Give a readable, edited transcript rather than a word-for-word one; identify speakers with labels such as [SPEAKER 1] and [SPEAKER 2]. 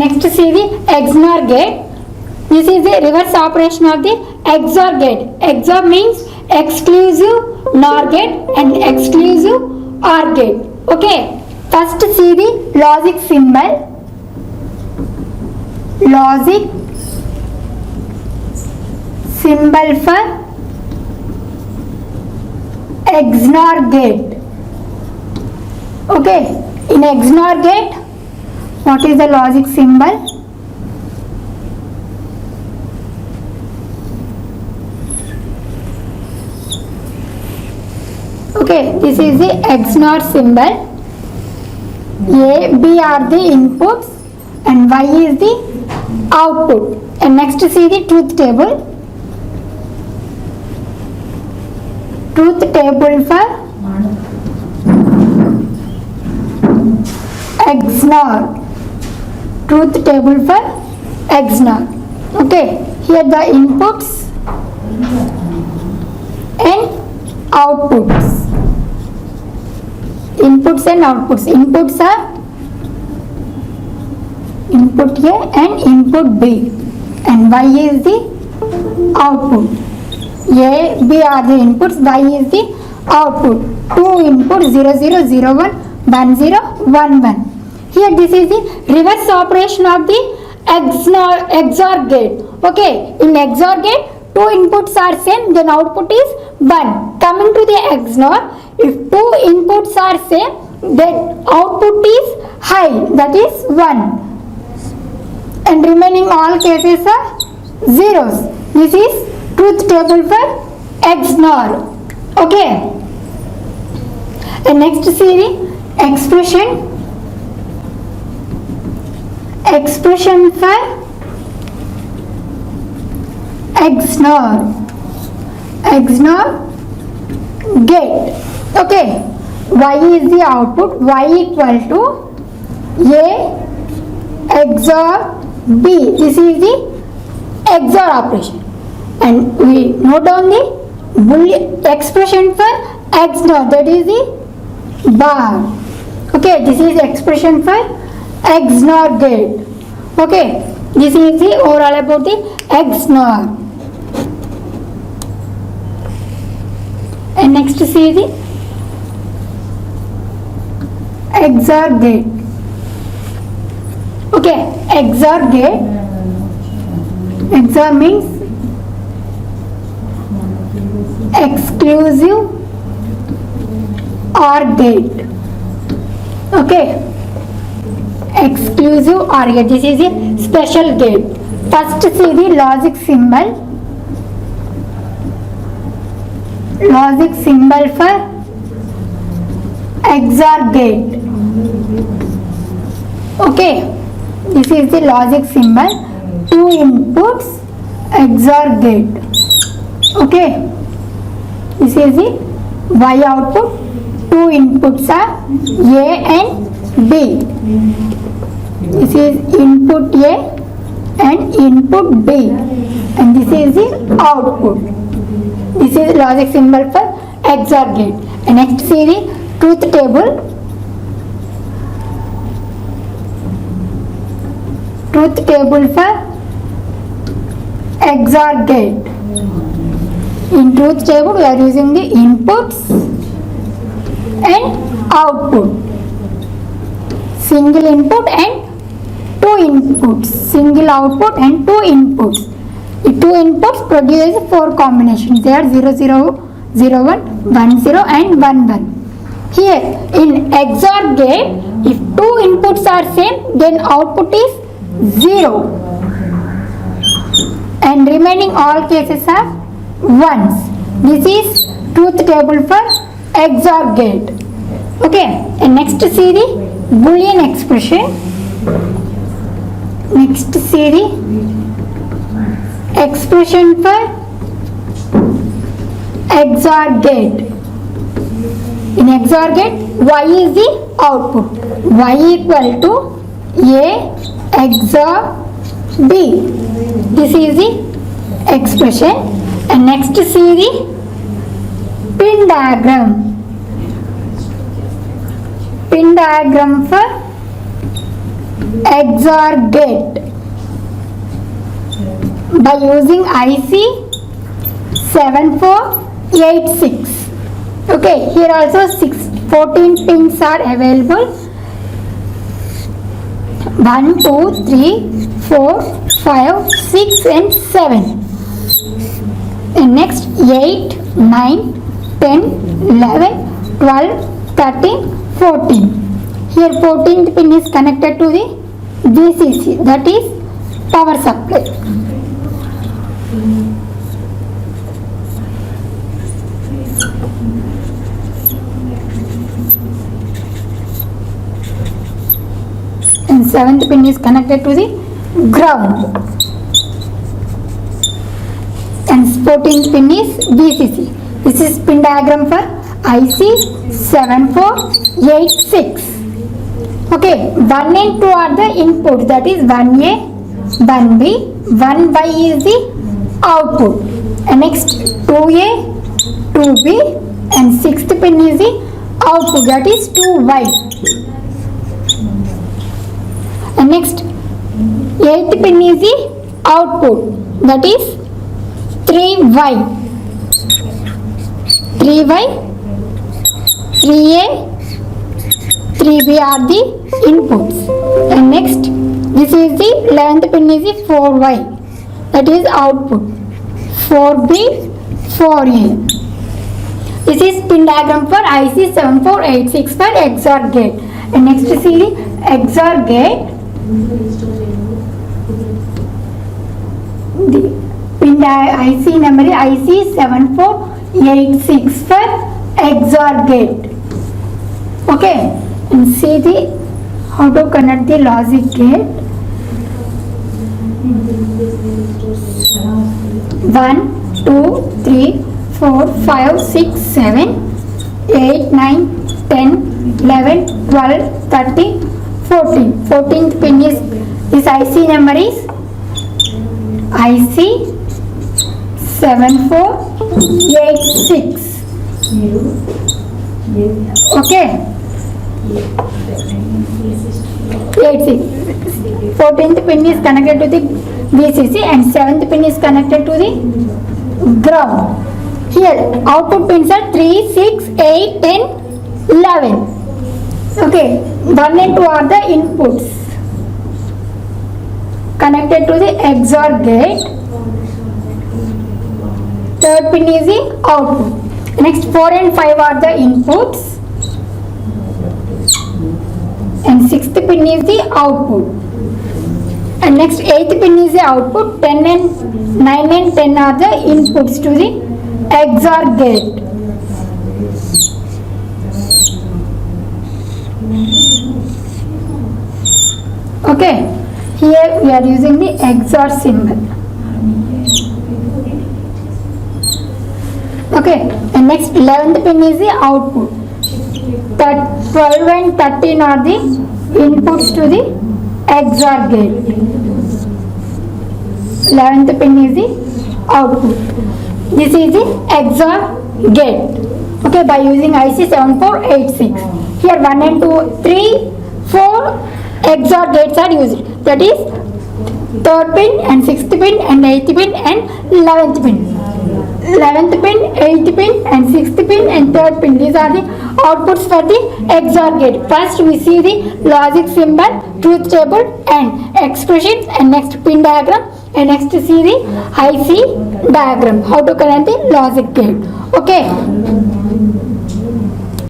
[SPEAKER 1] next see the XNOR gate. This is the reverse operation of the XOR gate. XOR means exclusive NOR gate and exclusive OR gate. Okay, first see the logic symbol. Logic symbol for XNOR gate. Okay, in XNOR gate, what is the logic symbol? Okay, this is the XNOR symbol. A, B are the inputs and Y is the output. And next see the truth table. Truth table for XNOR. Truth table for XNOR. Okay, here the inputs and outputs. Inputs and outputs. Inputs are input A and input B, and Y is the output. A, B are the inputs, Y is the output. Two inputs 0, 0, 0, 1, 1, 0, 1, 1. Here this is the reverse operation of the XOR gate. Okay, in XOR gate, two inputs are same, then output is 1. Coming to the XNOR, if two inputs are same, then output is high, that is 1. And remaining all cases are zeros. This is truth table for XNOR. Okay. And next see the expression. Expression for XNOR. XNOR gate. Okay, Y is the output. Y equal to A XOR B. This is the XOR operation, and we note down the Boolean expression for XNOR, that is the bar. Okay, this is expression for XNOR gate. Okay, this is the overall about the XNOR. And next see the XOR gate. Okay, XOR gate. XOR means exclusive OR gate. Okay, exclusive OR gate. This is a special gate. First see the logic symbol. Logic symbol for XOR gate. Okay, this is the logic symbol. Two inputs XOR gate. Okay, this is the Y output. Two inputs are A and B. This is input A and input B, and this is the output. This is logic symbol for XOR gate. And next see the truth table. Truth table for XOR gate. In truth table, we are using the inputs and output. Single input and two inputs. Single output and two inputs. The two inputs produce four combinations. They are 0, 0, 0, 1, 1, 0 and 1, 1. Here in XOR gate, if two inputs are same, then output is 0. And remaining all cases are ones. This is truth table for XOR gate. Okay, and next see the Boolean expression. Next see the expression for XOR gate. In XOR gate, Y is the output. Y equal to A XOR B. This is the expression. And next see the pin diagram. Pin diagram for XOR gate by using IC 7486. Okay, here also 14 pins are available. 1, 2, 3, 4, 5, 6 and 7. And next 8, 9, 10, 11, 12, 13, 14. Here 14th pin is connected to the VCC, that is power supply. And 7th pin is connected to the ground. And 14th pin is VCC. This is pin diagram for IC 7486. Okay, 1 and 2 are the inputs, that is 1A, 1B, 1Y is the output. And next 2A, 2B and 6th pin is the output, that is 2Y. And next 8th pin is the output, that is 3Y. 3Y, 3A, 3B are the inputs. And next this is the 11th pin is the 4Y, that is output. 4B, 4A. This is pin diagram for IC 7486 for XOR gate. And next see the XOR gate. The pin IC number is IC 7486 for XOR gate. Okay, and see the how to connect the logic gate. 1, 2, 3, 4, 5, 6, 7, 8, 9, 10, 11, 12, 13, 14. 14th pin is this IC number is IC 7486. Okay. 86. 14th pin is connected to the VCC and 7th pin is connected to the ground. Here output pins are 3, 6, 8, 10, 11. Okay, 1 and 2 are the inputs connected to the XOR gate. 3rd pin is the output. Next 4 and 5 are the inputs and 6th pin is the output. And next 8th pin is the output. 10 and 9 and 10 are the inputs to the XOR gate. Okay, here we are using the XOR symbol. Okay, and next 11th pin is the output. 12 and 13 are the inputs to the XOR gate. 11th pin is the output. This is the XOR gate. Okay, by using IC 7486. Here 1 and 2, 3, 4 XOR gates are used. That is 3rd pin and 6th pin and 8th pin and 11th pin. 11th pin, 8th pin and 6th pin and 3rd pin. These are the outputs for the XOR gate. First we see the logic symbol, truth table and expressions, and next pin diagram, and next see the IC diagram. How to connect the logic gate. Okay.